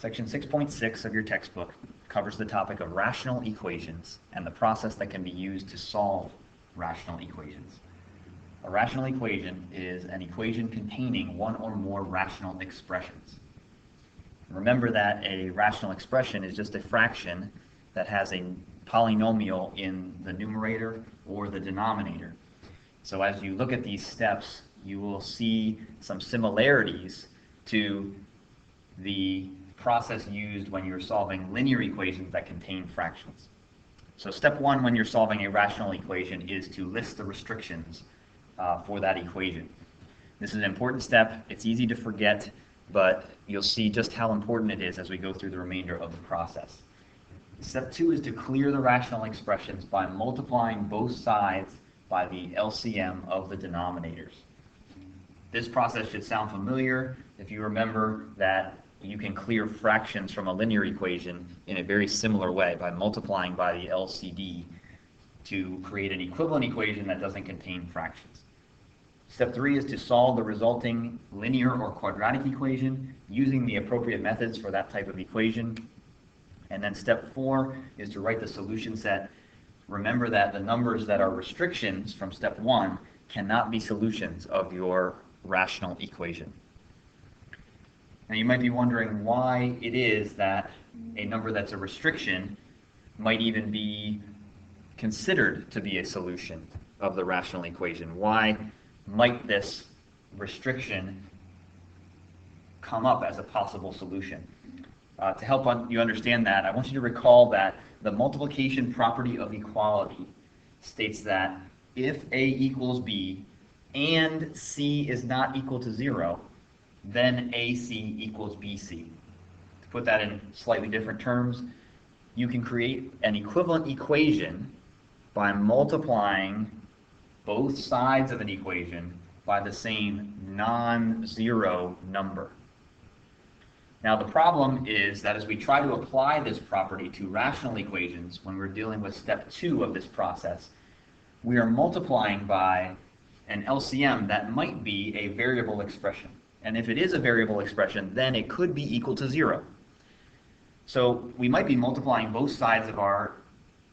Section 6.6 of your textbook covers the topic of rational equations and the process that can be used to solve rational equations. A rational equation is an equation containing one or more rational expressions. Remember that a rational expression is just a fraction that has a polynomial in the numerator or the denominator. So as you look at these steps, you will see some similarities to the process used when you're solving linear equations that contain fractions. So step one when you're solving a rational equation is to list the restrictions for that equation. This is an important step. It's easy to forget, but you'll see just how important it is as we go through the remainder of the process. Step two is to clear the rational expressions by multiplying both sides by the LCM of the denominators. This process should sound familiar if you remember that you can clear fractions from a linear equation in a very similar way by multiplying by the LCD to create an equivalent equation that doesn't contain fractions. Step three is to solve the resulting linear or quadratic equation using the appropriate methods for that type of equation. And then step four is to write the solution set. Remember that the numbers that are restrictions from step one cannot be solutions of your rational equation. Now you might be wondering why it is that a number that's a restriction might even be considered to be a solution of the rational equation. Why might this restriction come up as a possible solution? To help you understand that, I want you to recall that the multiplication property of equality states that if A equals B and C is not equal to 0, then AC equals BC. To put that in slightly different terms, you can create an equivalent equation by multiplying both sides of an equation by the same non-zero number. Now the problem is that as we try to apply this property to rational equations when we're dealing with step two of this process, we are multiplying by an LCM that might be a variable expression. And if it is a variable expression, then it could be equal to 0. So we might be multiplying both sides of our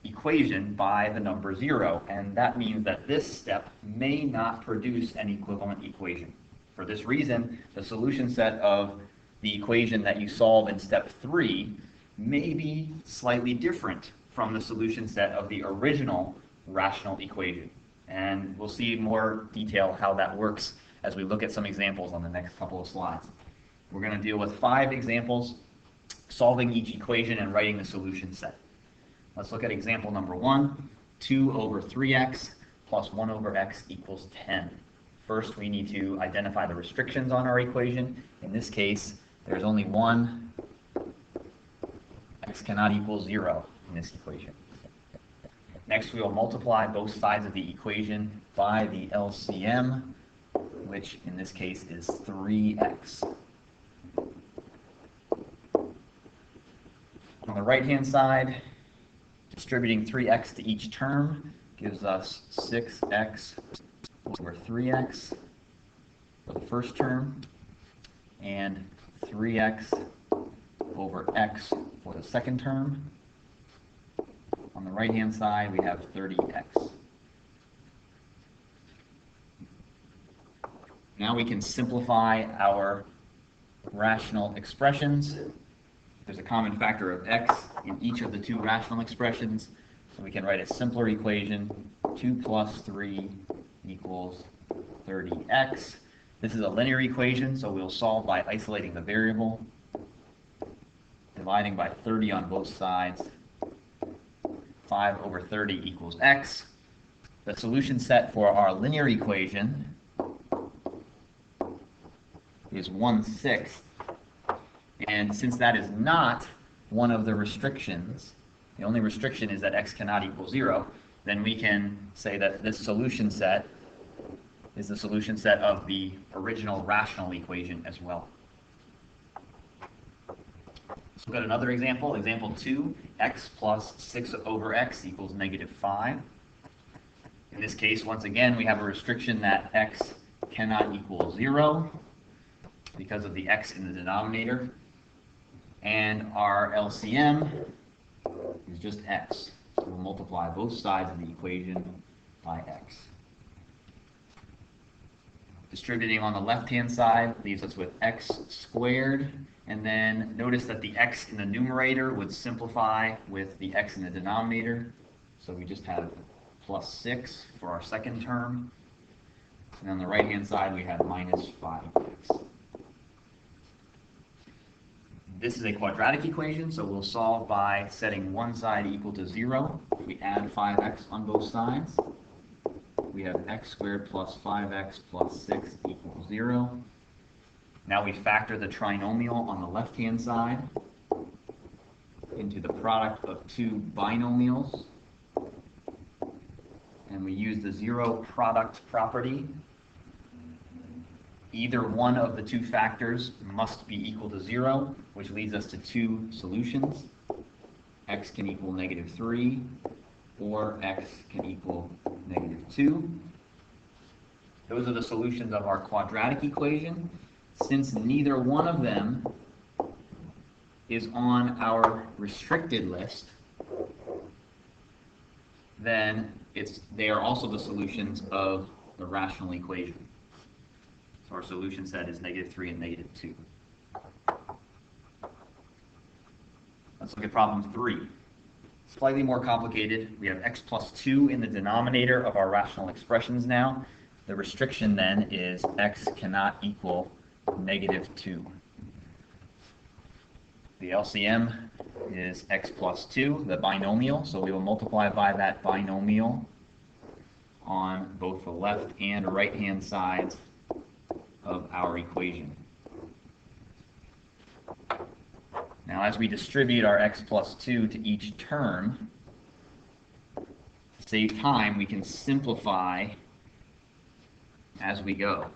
equation by the number 0, and that means that this step may not produce an equivalent equation. For this reason, the solution set of the equation that you solve in step 3 may be slightly different from the solution set of the original rational equation. And we'll see more detail how that works as we look at some examples on the next couple of slides. We're going to deal with 5 examples, solving each equation and writing the solution set. Let's look at example number 1, 2 over 3x plus 1 over x equals 10. First, we need to identify the restrictions on our equation. In this case, there's only one. X cannot equal 0 in this equation. Next, we will multiply both sides of the equation by the LCM, which in this case is 3x. On the right-hand side, distributing 3x to each term gives us 6x over 3x for the first term, and 3x over x for the second term. On the right-hand side, we have 30x. Now we can simplify our rational expressions. There's a common factor of x in each of the two rational expressions, so we can write a simpler equation, 2 plus 3 equals 30x. This is a linear equation, so we'll solve by isolating the variable, dividing by 30 on both sides. 5 over 30 equals x. The solution set for our linear equation is 1/6. And since that is not one of the restrictions, the only restriction is that x cannot equal 0, then we can say that this solution set is the solution set of the original rational equation as well. Let's look at another example. Example 2, x plus 6 over x equals -5. In this case, once again, we have a restriction that x cannot equal 0 because of the x in the denominator. And our LCM is just x. So we'll multiply both sides of the equation by x. Distributing on the left-hand side leaves us with x squared, and then notice that the x in the numerator would simplify with the x in the denominator. So we just have plus 6 for our second term. And on the right-hand side, we have minus 5x. This is a quadratic equation, so we'll solve by setting one side equal to 0. We add 5x on both sides. We have x squared plus 5x plus 6 equals 0. Now we factor the trinomial on the left-hand side into the product of two binomials. And we use the zero product property. Either one of the two factors must be equal to 0, which leads us to two solutions. X can equal -3, or x can equal -2. Those are the solutions of our quadratic equation. Since neither one of them is on our restricted list, then they are also the solutions of the rational equation. So our solution set is -3 and -2. Let's look at problem 3. Slightly more complicated. We have x plus 2 in the denominator of our rational expressions now. The restriction then is x cannot equal -2. The LCM is x plus 2, the binomial, so we will multiply by that binomial on both the left and right-hand sides of our equation. Now, as we distribute our x plus 2 to each term, to save time, we can simplify as we go.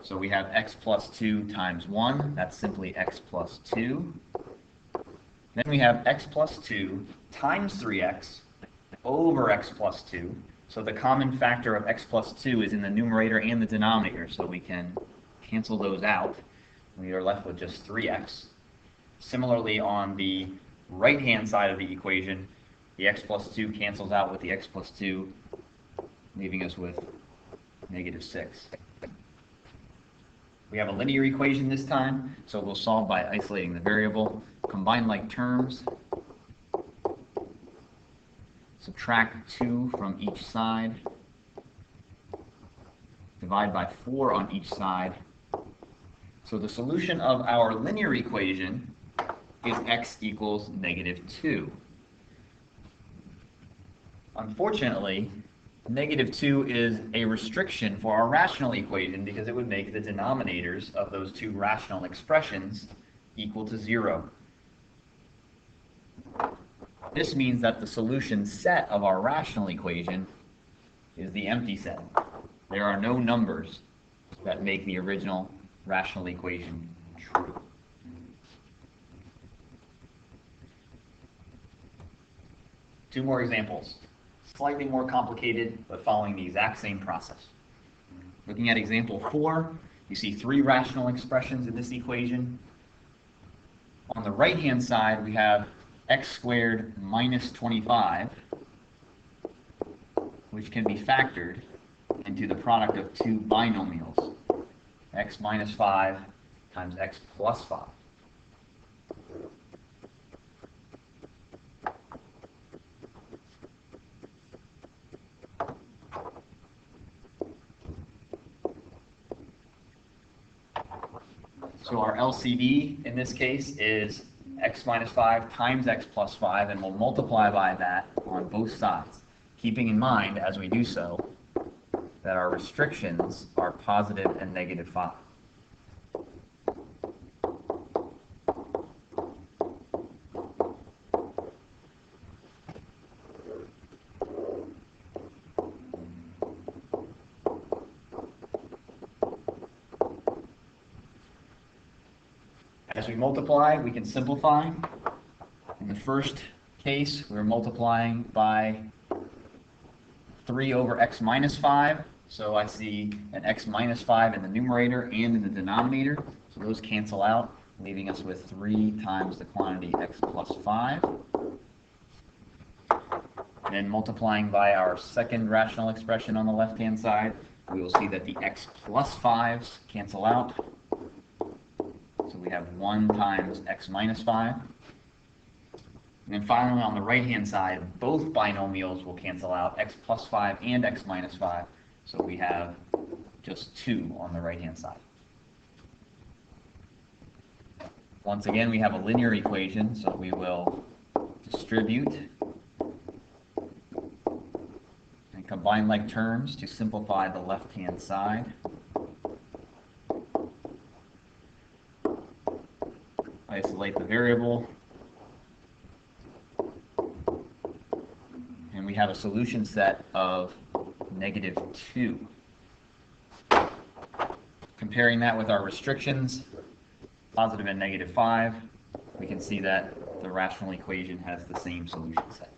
So we have x plus 2 times 1, that's simply x plus 2. Then we have x plus 2 times 3x over x plus 2. So the common factor of x plus 2 is in the numerator and the denominator, so we can cancel those out. We are left with just 3x. Similarly, on the right-hand side of the equation, the x plus 2 cancels out with the x plus 2, leaving us with -6. We have a linear equation this time, so we'll solve by isolating the variable. Combine like terms. Subtract 2 from each side. Divide by 4 on each side. So the solution of our linear equation is x equals -2. Unfortunately, -2 is a restriction for our rational equation because it would make the denominators of those two rational expressions equal to 0. This means that the solution set of our rational equation is the empty set. There are no numbers that make the original rational equation true. Two more examples. Slightly more complicated, but following the exact same process. Looking at example 4, you see 3 rational expressions in this equation. On the right-hand side, we have x squared minus 25, which can be factored into the product of two binomials, x minus 5 times x plus 5. So our LCD in this case is x minus 5 times x plus 5, and we'll multiply by that on both sides, keeping in mind as we do so that our restrictions are positive and -5. As we multiply, we can simplify. In the first case, we're multiplying by 3 over x minus 5. So I see an x minus 5 in the numerator and in the denominator. So those cancel out. leaving us with 3 times the quantity x plus 5. Then multiplying by our second rational expression on the left-hand side, we will see that the x plus 5s cancel out. So we have 1 times x minus 5. And then finally, on the right-hand side, both binomials will cancel out, x plus 5 and x minus 5. So we have just 2 on the right-hand side. Once again, we have a linear equation, so we will distribute and combine like terms to simplify the left-hand side. Isolate the variable. And we have a solution set of -2. Comparing that with our restrictions, positive and -5, we can see that the rational equation has the same solution set.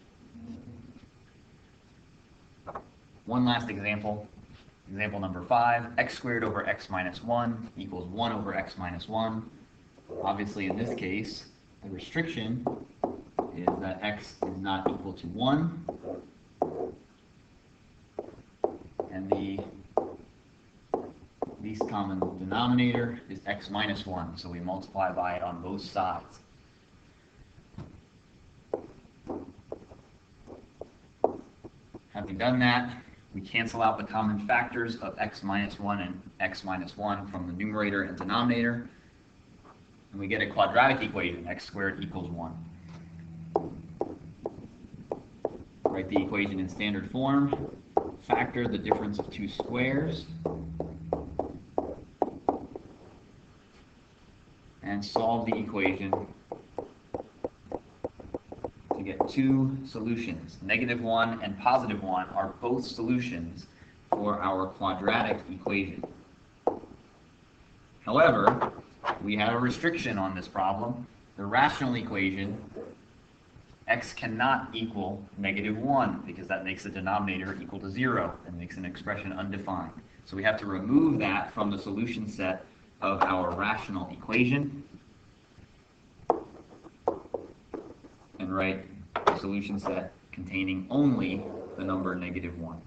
One last example, example number 5, x squared over x minus 1 equals 1 over x minus 1. Obviously, in this case, the restriction is that x is not equal to 1, and the least common denominator is x minus 1, so we multiply by it on both sides. Having done that, we cancel out the common factors of x minus 1 and x minus 1 from the numerator and denominator, and we get a quadratic equation, x squared equals 1. Write the equation in standard form, factor the difference of 2 squares, and solve the equation to get 2 solutions. -1 and +1 are both solutions for our quadratic equation. However, we have a restriction on this problem. The rational equation, x cannot equal -1 because that makes the denominator equal to 0 and makes an expression undefined. So we have to remove that from the solution set of our rational equation and write a solution set containing only the number -1.